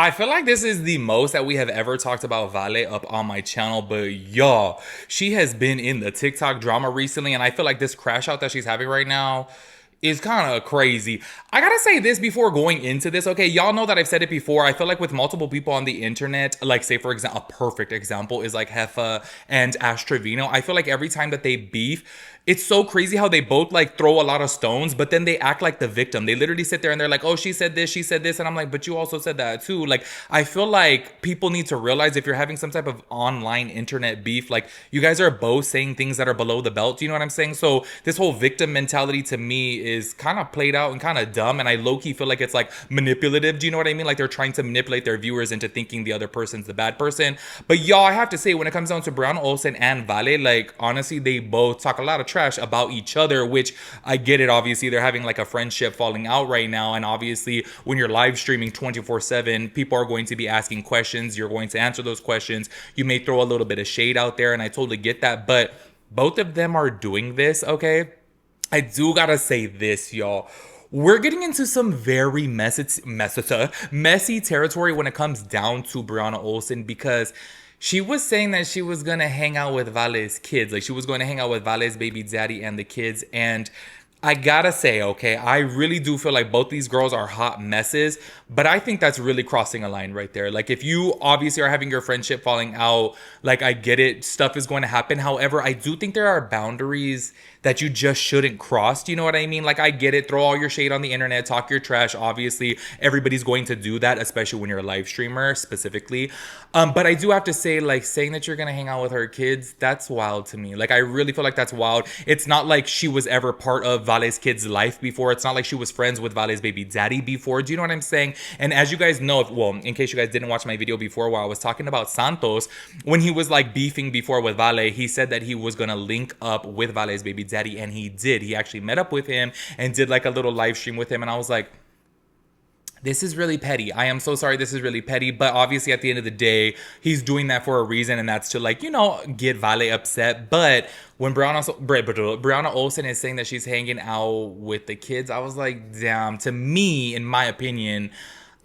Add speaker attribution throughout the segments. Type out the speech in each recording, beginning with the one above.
Speaker 1: I feel like this is the most that we have ever talked about Vale up on my channel, but y'all, she has been in the TikTok drama recently, and I feel like this crash out that she's having right now is kind of crazy. I gotta say this before going into this, okay? Y'all know that I've said it before. I feel like with multiple people on the internet, like say for example, a perfect example is like Heffa and Ash Trevino. I feel like every time that they beef, it's so crazy how they both like throw a lot of stones, but then they act like the victim. They literally sit there and they're like, oh, she said this, and I'm like, but you also said that too. Like, I feel like people need to realize if you're having some type of online internet beef, like you guys are both saying things that are below the belt. You know what I'm saying? So this whole victim mentality to me is kind of played out and kind of dumb, and I low-key feel like it's like manipulative. Do you know what I mean? Like they're trying to manipulate their viewers into thinking the other person's the bad person. But y'all, I have to say, when it comes down to Brianna Olsen and Vale, like honestly, they both talk a lot of trash about each other, which I get it. Obviously, they're having like a friendship falling out right now, and obviously when you're live streaming 24/7, people are going to be asking questions. You're going to answer those questions. You may throw a little bit of shade out there, and I totally get that, but both of them are doing this, okay? I do gotta say this, y'all. We're getting into some very messy territory when it comes down to Brianna Olsen, because she was saying that she was gonna hang out with Vale's kids. Like she was going to hang out with Vale's baby daddy and the kids. And I gotta say, okay, I really do feel like both these girls are hot messes, but I think that's really crossing a line right there. Like if you obviously are having your friendship falling out, like I get it, stuff is going to happen. However, I do think there are boundaries that you just shouldn't cross. Do you know what I mean? Like I get it, throw all your shade on the internet, talk your trash. Obviously, everybody's going to do that, especially when you're a live streamer specifically. But I do have to say, like saying that you're gonna hang out with her kids, that's wild to me. Like I really feel like that's wild. It's not like she was ever part of Vale's kid's life before. It's not like she was friends with Vale's baby daddy before. Do you know what I'm saying? And as you guys know, well, in case you guys didn't watch my video before while I was talking about Santos, when he was like beefing before with Vale, he said that he was gonna link up with Vale's baby daddy, and he did. He actually met up with him and did like a little live stream with him, and I was like, this is really petty. I am so sorry. This is really petty. But obviously, at the end of the day, he's doing that for a reason, and that's to like, you know, get Vale upset. But when Brianna Olsen is saying that she's hanging out with the kids, I was like, damn. To me, in my opinion,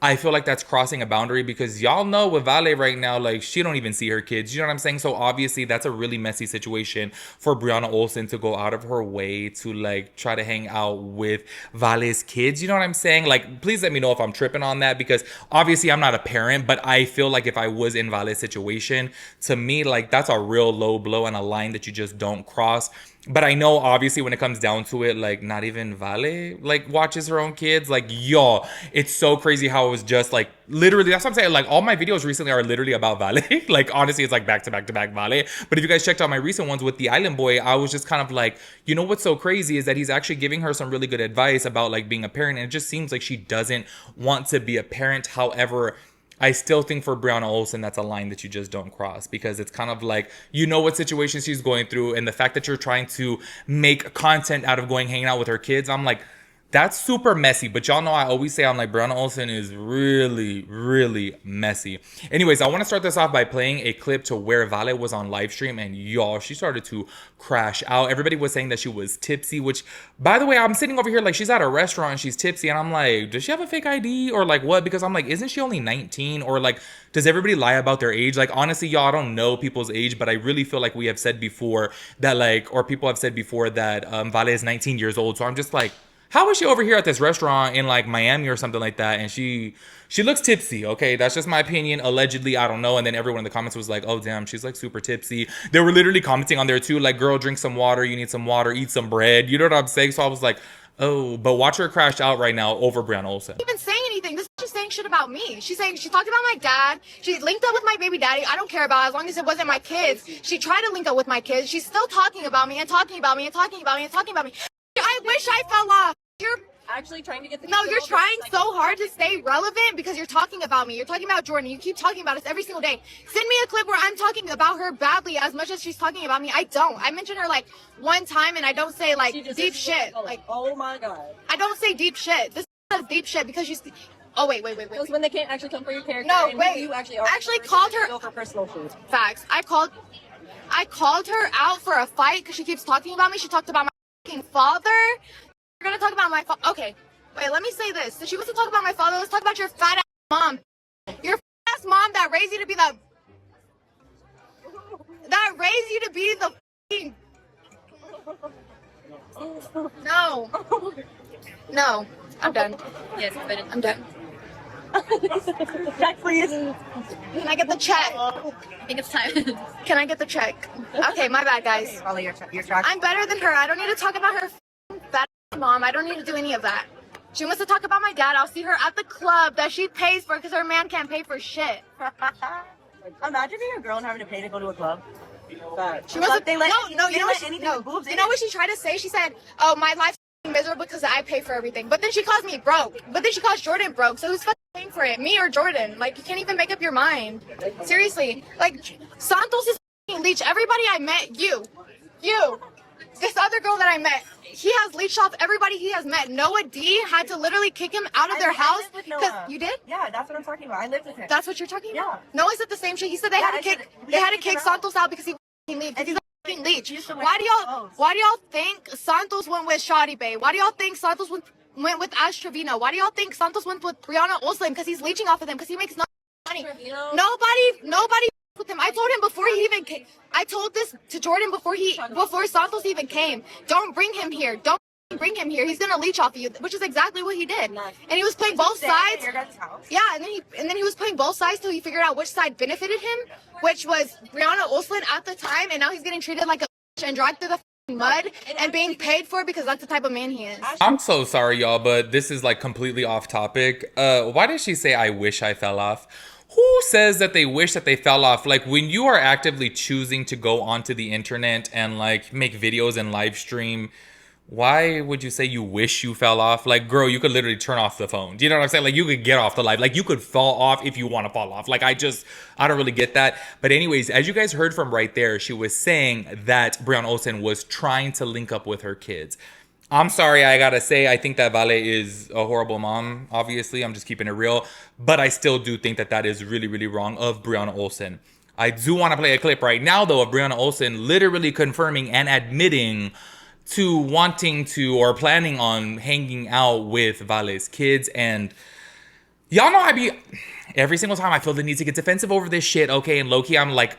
Speaker 1: I feel like that's crossing a boundary, because y'all know with Vale right now, like she don't even see her kids. You know what I'm saying? So obviously that's a really messy situation for Brianna Olsen to go out of her way to like try to hang out with Vale's kids. You know what I'm saying? Like, please let me know if I'm tripping on that, because obviously I'm not a parent, but I feel like if I was in Vale's situation, to me, like that's a real low blow and a line that you just don't cross. But I know obviously when it comes down to it, like not even Vale like watches her own kids. Like y'all, it's so crazy how it was just like literally, that's what I'm saying. Like all my videos recently are literally about Vale. Like honestly, it's like back to back to back Vale. But if you guys checked out my recent ones with the Island Boy, I was just kind of like, you know what's so crazy is that he's actually giving her some really good advice about like being a parent, and it just seems like she doesn't want to be a parent. However, I still think for Brianna Olsen, that's a line that you just don't cross, because it's kind of like, you know what situation she's going through, and the fact that you're trying to make content out of going hanging out with her kids, I'm like, that's super messy. But y'all know I always say I'm like, Brianna Olsen is really, really messy. Anyways, I want to start this off by playing a clip to where Vale was on live stream, and y'all, she started to crash out. Everybody was saying that she was tipsy, which, by the way, I'm sitting over here like she's at a restaurant and she's tipsy, and I'm like, does she have a fake ID or like what? Because I'm like, isn't she only 19? Or like, does everybody lie about their age? Like, honestly, y'all, I don't know people's age, but I really feel like we have said before that like, or people have said before that Vale is 19 years old. So I'm just like, how is she over here at this restaurant in like Miami or something like that, and she looks tipsy? Okay, that's just my opinion. Allegedly, I don't know. And then everyone in the comments was like, oh damn, she's like super tipsy. They were literally commenting on there too, like, girl, drink some water, you need some water, eat some bread. You know what I'm saying? So I was like, oh, but watch her crash out right now over Brianna Olsen.
Speaker 2: Even saying anything. This is just saying shit about me. She's saying she talked about my dad. She linked up with my baby daddy. I don't care about it as long as it wasn't my kids. She tried to link up with my kids. She's still talking about me and talking about me and talking about me and talking about me. I wish I fell off. You're
Speaker 3: actually trying to get the
Speaker 2: no, you're trying so hard to stay relevant because you're talking about me. You're talking about Jordan. You keep talking about us every single day. Send me a clip where I'm talking about her badly as much as she's talking about me. I don't. I mentioned her like one time, and I don't say like deep shit. Like,
Speaker 3: oh my god,
Speaker 2: I don't say deep shit. This is deep shit because she's. Oh wait.
Speaker 3: Because when they can't actually come for your character.
Speaker 2: No,
Speaker 3: and
Speaker 2: wait.
Speaker 3: You actually
Speaker 2: called her.
Speaker 3: Go for personal food.
Speaker 2: Facts. I called her out for a fight because she keeps talking about me. She talked about my fucking father. We're gonna talk about my father. Okay, wait. Let me say this. If she wants to talk about my father, let's talk about your fat ass mom. Your raised you to be the f***ing... No, I'm done.
Speaker 3: Yes, but
Speaker 2: I'm done.
Speaker 3: check, please.
Speaker 2: Can I get the check?
Speaker 3: I think it's time.
Speaker 2: Can I get the check? Okay, my bad, guys.
Speaker 3: Probably your track.
Speaker 2: I'm better than her. I don't need to talk about her fat mom. I don't need to do any of that. She wants to talk about my dad. I'll see her at the club that she pays for because her man can't pay for shit.
Speaker 3: Imagine being a girl and having to pay to go to a club.
Speaker 2: She wasn't.
Speaker 3: You
Speaker 2: know what she tried to say? She said, "Oh, my life's miserable because I pay for everything." But then she calls me broke. But then she calls Jordan broke. So who's fucking paying for it? Me or Jordan? Like, you can't even make up your mind. Seriously. Like, Santos is fucking leech. Everybody I met, you, this other girl that I met, he has leeched off everybody he has met. Noah D had to literally kick him out of their house. Because you did?
Speaker 3: Yeah, that's what I'm talking about. I lived with him.
Speaker 2: That's what you're talking about?
Speaker 3: Yeah.
Speaker 2: Noah said the same shit. He said they had to kick Santos out because he leave. Because he's a fucking leech. Why do y'all think Santos went with Shawty Bay? Why do y'all think Santos went with Ash Trevino? Why do y'all think Santos went with Brianna Olsen? Because he's leeching off of them. Because he makes no money. Nobody with him. I told him before he even came. I told this to Jordan before Santos even came. Don't bring him here. Don't bring him here. He's gonna leech off of you, which is exactly what he did. And he was playing both sides. Yeah, and then he was playing both sides till he figured out which side benefited him, which was Brianna Olsen at the time, and now he's getting treated like a bitch and dragged through the mud and being paid for because that's the type of man he is.
Speaker 1: I'm so sorry, y'all, but this is like completely off topic. Why did she say I wish I fell off? Who says that they wish that they fell off? Like, when you are actively choosing to go onto the internet and like make videos and live stream, why would you say you wish you fell off? Like, girl, you could literally turn off the phone. Do you know what I'm saying? Like, you could get off the live. Like, you could fall off if you want to fall off. Like, I don't really get that. But anyways, as you guys heard from right there, she was saying that Brianna Olsen was trying to link up with her kids. I'm sorry, I gotta say, I think that Vale is a horrible mom. Obviously, I'm just keeping it real. But I still do think that that is really, really wrong of Brianna Olsen. I do want to play a clip right now, though, of Brianna Olsen literally confirming and admitting to wanting to or planning on hanging out with Vale's kids. And y'all know every single time I feel the need to get defensive over this shit, okay? And low-key, I'm like,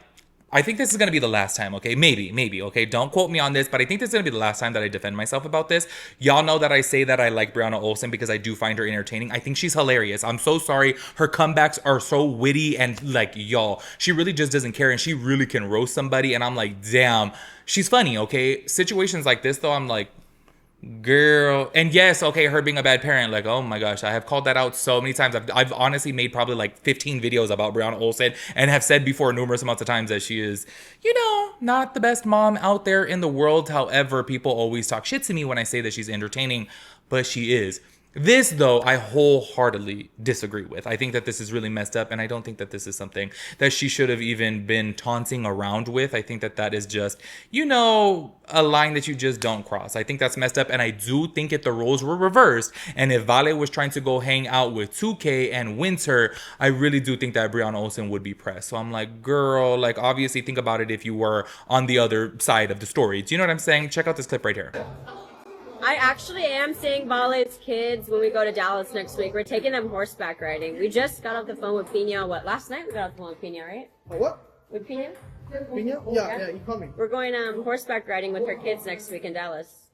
Speaker 1: I think this is going to be the last time, okay? Maybe, okay? Don't quote me on this, but I think this is going to be the last time that I defend myself about this. Y'all know that I say that I like Brianna Olsen because I do find her entertaining. I think she's hilarious. I'm so sorry. Her comebacks are so witty and like, y'all, she really just doesn't care and she really can roast somebody. And I'm like, damn, she's funny, okay? Situations like this, though, I'm like, girl. And yes, okay, her being a bad parent, like, oh my gosh, I have called that out so many times. I've honestly made probably like 15 videos about Brianna Olsen and have said before numerous amounts of times that she is, you know, not the best mom out there in the world. However, people always talk shit to me when I say that she's entertaining, but she is. This, though, I wholeheartedly disagree with. I think that this is really messed up, and I don't think that this is something that she should have even been taunting around with. I think that that is just, you know, a line that you just don't cross. I think that's messed up, and I do think if the roles were reversed, and if Vale was trying to go hang out with 2K and Winter, I really do think that Brianna Olsen would be pressed. So I'm like, girl, like, obviously think about it if you were on the other side of the story. Do you know what I'm saying? Check out this clip right here.
Speaker 4: I actually am seeing Vale's kids when we go to Dallas next week. We're taking them horseback riding. We just got off the phone with Pina. Last night we got off the phone with Pina, right?
Speaker 5: What?
Speaker 4: With Pina?
Speaker 5: Pina? Yeah, you call me.
Speaker 4: We're going horseback riding with her kids next week in Dallas.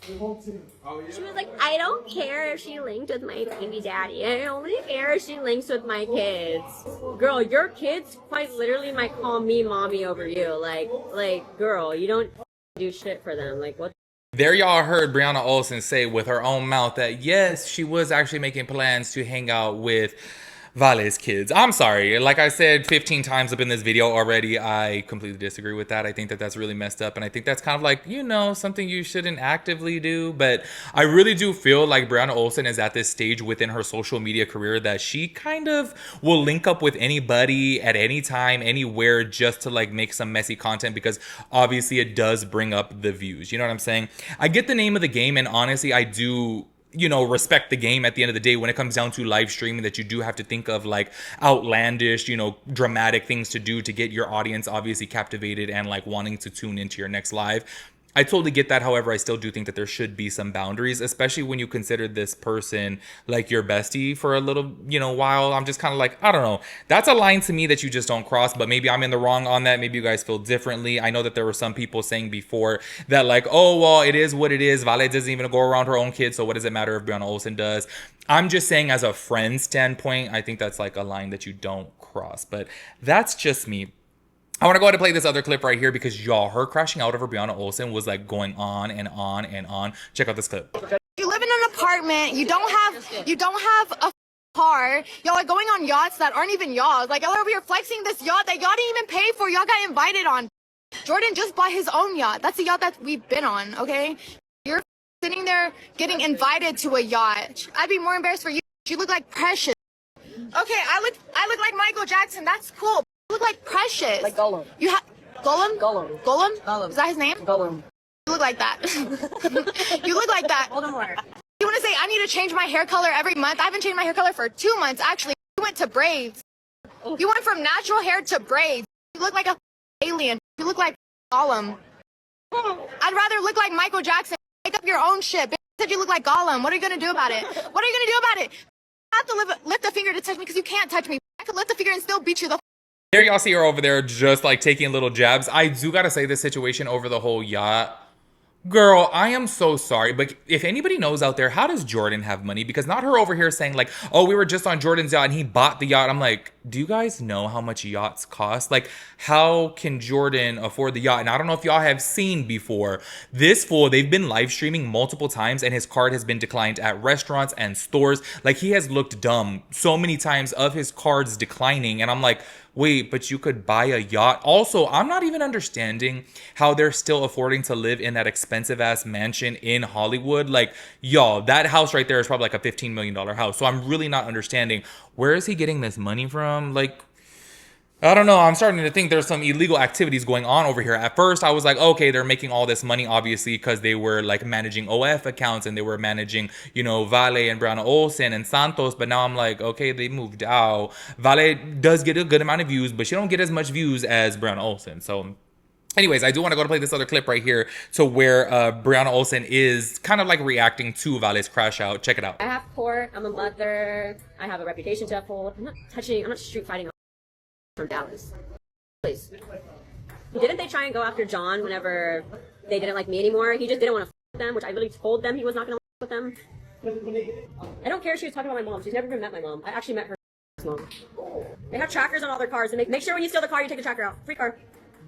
Speaker 4: She was like, I don't care if she linked with my baby daddy. I only care if she links with my kids. Girl, your kids quite literally might call me mommy over you. Like, girl, you don't do shit for them. Like, what?
Speaker 1: There y'all heard Brianna Olsen say with her own mouth that yes, she was actually making plans to hang out with Vale's kids. I'm sorry. Like I said 15 times up in this video already, I completely disagree with that. I think that that's really messed up. And I think that's kind of like, you know, something you shouldn't actively do. But I really do feel like Brianna Olsen is at this stage within her social media career that she kind of will link up with anybody at any time, anywhere, just to like make some messy content because obviously it does bring up the views. You know what I'm saying? I get the name of the game, and honestly, I do, you know, respect the game at the end of the day when it comes down to live streaming, that you do have to think of like outlandish, you know, dramatic things to do to get your audience obviously captivated and like wanting to tune into your next live. I totally get that. However, I still do think that there should be some boundaries, especially when you consider this person like your bestie for a little, while. I'm just kind of like, I don't know. That's a line to me that you just don't cross, but maybe I'm in the wrong on that. Maybe you guys feel differently. I know that there were some people saying before that like, oh, well, it is what it is. Vale doesn't even go around her own kids, so what does it matter if Brianna Olsen does? I'm just saying as a friend standpoint, I think that's like a line that you don't cross, but that's just me. I want to go ahead and play this other clip right here because y'all, her crashing out over Brianna Olsen was like going on and on and on. Check out this clip.
Speaker 2: You live in an apartment. You don't have a car. Y'all are going on yachts that aren't even yachts. Like, y'all are over here flexing this yacht that y'all didn't even pay for. Y'all got invited on. Jordan just bought his own yacht. That's the yacht that we've been on, okay? You're sitting there getting invited to a yacht. I'd be more embarrassed for you. You look like Precious. Okay, I look like Michael Jackson. That's cool. You look like Precious.
Speaker 3: Like Gollum.
Speaker 2: You have Gollum?
Speaker 3: Gollum.
Speaker 2: Gollum?
Speaker 3: Gollum.
Speaker 2: Is that his name?
Speaker 3: Gollum.
Speaker 2: You look like that. You look like that.
Speaker 3: Voldemort.
Speaker 2: You want to say I need to change my hair color every month? I haven't changed my hair color for 2 months, actually. You went to braids. You went from natural hair to braids. You look like a alien. You look like Gollum. I'd rather look like Michael Jackson. Make up your own shit. Bitch said you look like Gollum. What are you going to do about it? What are you going to do about it? You have to lift a finger to touch me because you can't touch me. I could lift a finger and still beat you the
Speaker 1: There y'all see her over there just like taking little jabs. I do gotta say this situation over the whole yacht. Girl, I am so sorry, but if anybody knows out there, how does Jordan have money? Because not her over here saying like, oh, we were just on Jordan's yacht and he bought the yacht. I'm like, do you guys know how much yachts cost? Like, how can Jordan afford the yacht? And I don't know if y'all have seen before, this fool, they've been live streaming multiple times and his card has been declined at restaurants and stores. Like, he has looked dumb so many times of his cards declining. And I'm like, wait, but you could buy a yacht. Also, I'm not even understanding how they're still affording to live in that expensive ass mansion in Hollywood. Like, y'all, that house right there is probably like a $15 million house. So I'm really not understanding, where is he getting this money from? Like, I don't know. I'm starting to think there's some illegal activities going on over here. At first, I was like, okay, they're making all this money, obviously, because they were like managing OF accounts and they were managing, Vale and Brianna Olsen and Santos. But now I'm like, okay, they moved out. Vale does get a good amount of views, but she don't get as much views as Brianna Olsen. So anyways, I do want to go to play this other clip right here to where Brianna Olsen is kind of like reacting to Vale's crash out. Check it out.
Speaker 4: I have court. I'm a mother. I have a reputation to uphold. I'm not street fighting from Dallas. Please. Didn't they try and go after John whenever they didn't like me anymore? He just didn't want to with them, which I literally told them he was not going to with them. I don't care if she was talking about my mom. She's never even met my mom. I actually met her mom. They have trackers on all their cars. And make sure when you steal the car, you take the tracker out. Free car.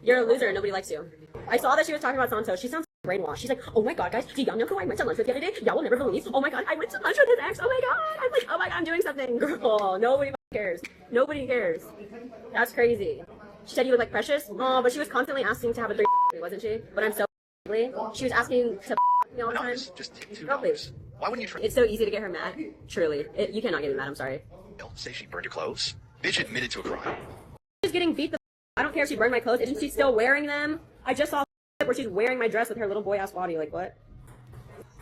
Speaker 4: You're a loser and nobody likes you. I saw that she was talking about Santos. She sounds brainwashed. She's like, oh my god, guys, do y'all know who I went to lunch with the other day? Y'all will never believe. Oh my god, I went to lunch with his ex. Oh my god. I'm like, oh my god, I'm doing something. Girl, nobody cares. Nobody cares. That's crazy. She said you look like Precious. Oh, but she was constantly asking to have a 3 wasn't she? But I'm so ugly. She was asking to me all the time.
Speaker 6: Just $2. Why wouldn't you try?
Speaker 4: It's so easy to get her mad. Truly. You cannot get me mad, I'm sorry.
Speaker 6: Say she burned your clothes. Bitch admitted to a crime.
Speaker 4: She's getting beat the I don't care if she burned my clothes. Isn't she still wearing them? I just saw where she's wearing my dress with her little boy ass body. Like, what?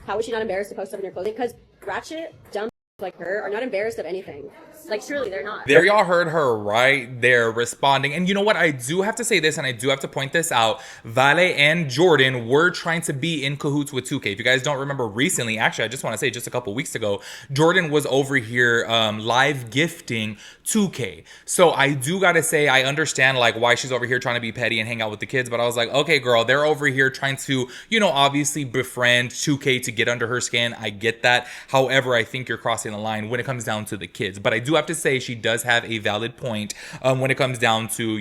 Speaker 4: How is she not embarrassed to post stuff in her clothing? Because ratchet, dumb like her are not embarrassed of anything. Like, truly, they're not.
Speaker 1: There y'all heard her right there responding. And you know what? I do have to say this, and I do have to point this out. Vale and Jordan were trying to be in cahoots with 2K. If you guys don't remember recently, actually, I just want to say just a couple weeks ago, Jordan was over here live gifting 2K. So I do got to say, I understand like why she's over here trying to be petty and hang out with the kids. But I was like, okay, girl, they're over here trying to, obviously befriend 2K to get under her skin. I get that. However, I think you're crossing the line when it comes down to the kids. But I do have to say she does have a valid point when it comes down to,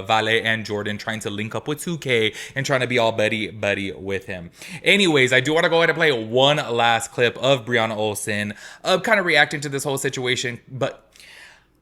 Speaker 1: Vale and Jordan trying to link up with 2K and trying to be all buddy with him. Anyways, I do want to go ahead and play one last clip of Brianna Olsen kind of reacting to this whole situation. But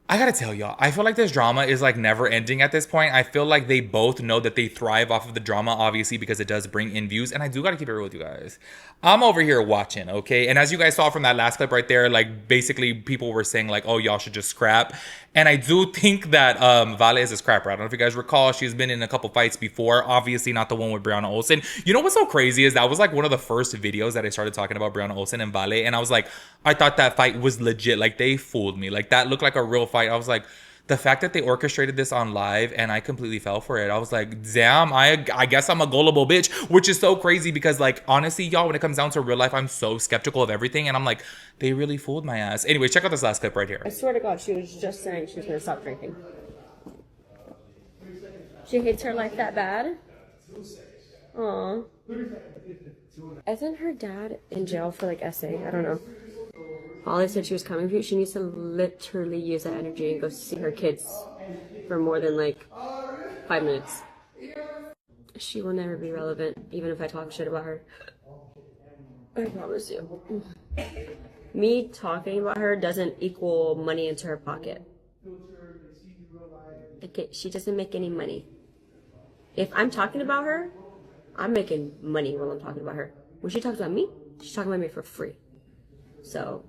Speaker 1: I gotta tell y'all, I feel like this drama is like never ending at this point. I feel like they both know that they thrive off of the drama, obviously, because it does bring in views. And I do gotta keep it real with you guys. I'm over here watching, okay? And as you guys saw from that last clip right there, like basically people were saying like, oh, y'all should just scrap. And I do think that Vale is a scrapper. I don't know if you guys recall, she's been in a couple fights before. Obviously not the one with Brianna Olsen. You know what's so crazy is that was like one of the first videos that I started talking about Brianna Olsen and Vale. And I was like, I thought that fight was legit. Like they fooled me. Like that looked like a real fight. I was like, The fact that they orchestrated this on live and I completely fell for it. I was like, damn, I guess I'm a gullible bitch, which is so crazy because, like, honestly, y'all, when it comes down to real life, I'm so skeptical of everything. And I'm like, they really fooled my ass. Anyway, check out this last clip right here.
Speaker 4: I swear to God, she was just saying she was going to stop drinking. She hates her life that bad? Aw. Isn't her dad in jail for, like, SA? I don't know. Vale said she was coming for you. She needs to literally use that energy and go see her kids for more than, like, 5 minutes. She will never be relevant, even if I talk shit about her. I promise you. Me talking about her doesn't equal money into her pocket. Okay, she doesn't make any money. If I'm talking about her, I'm making money while I'm talking about her. When she talks about me, she's talking about me for free. So,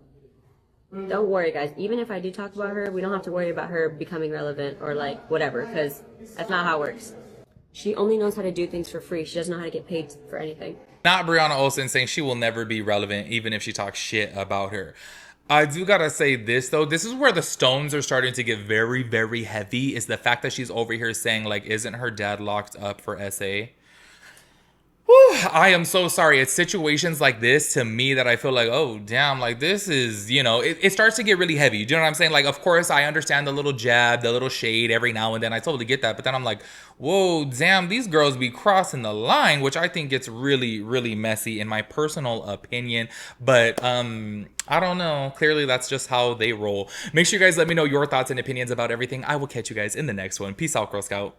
Speaker 4: don't worry, guys. Even if I do talk about her, we don't have to worry about her becoming relevant or, like, whatever, because that's not how it works. She only knows how to do things for free. She doesn't know how to get paid for anything.
Speaker 1: Not Brianna Olsen saying she will never be relevant, even if she talks shit about her. I do gotta say this, though. This is where the stones are starting to get very, very heavy, is the fact that she's over here saying, like, isn't her dad locked up for SA? Whew, I am so sorry. It's situations like this to me that I feel like, oh, damn, like this is, you know, it starts to get really heavy. Do you know what I'm saying? Like, of course, I understand the little jab, the little shade every now and then. I totally get that. But then I'm like, whoa, damn, these girls be crossing the line, which I think gets really, really messy in my personal opinion. But I don't know. Clearly, that's just how they roll. Make sure you guys let me know your thoughts and opinions about everything. I will catch you guys in the next one. Peace out, Girl Scout.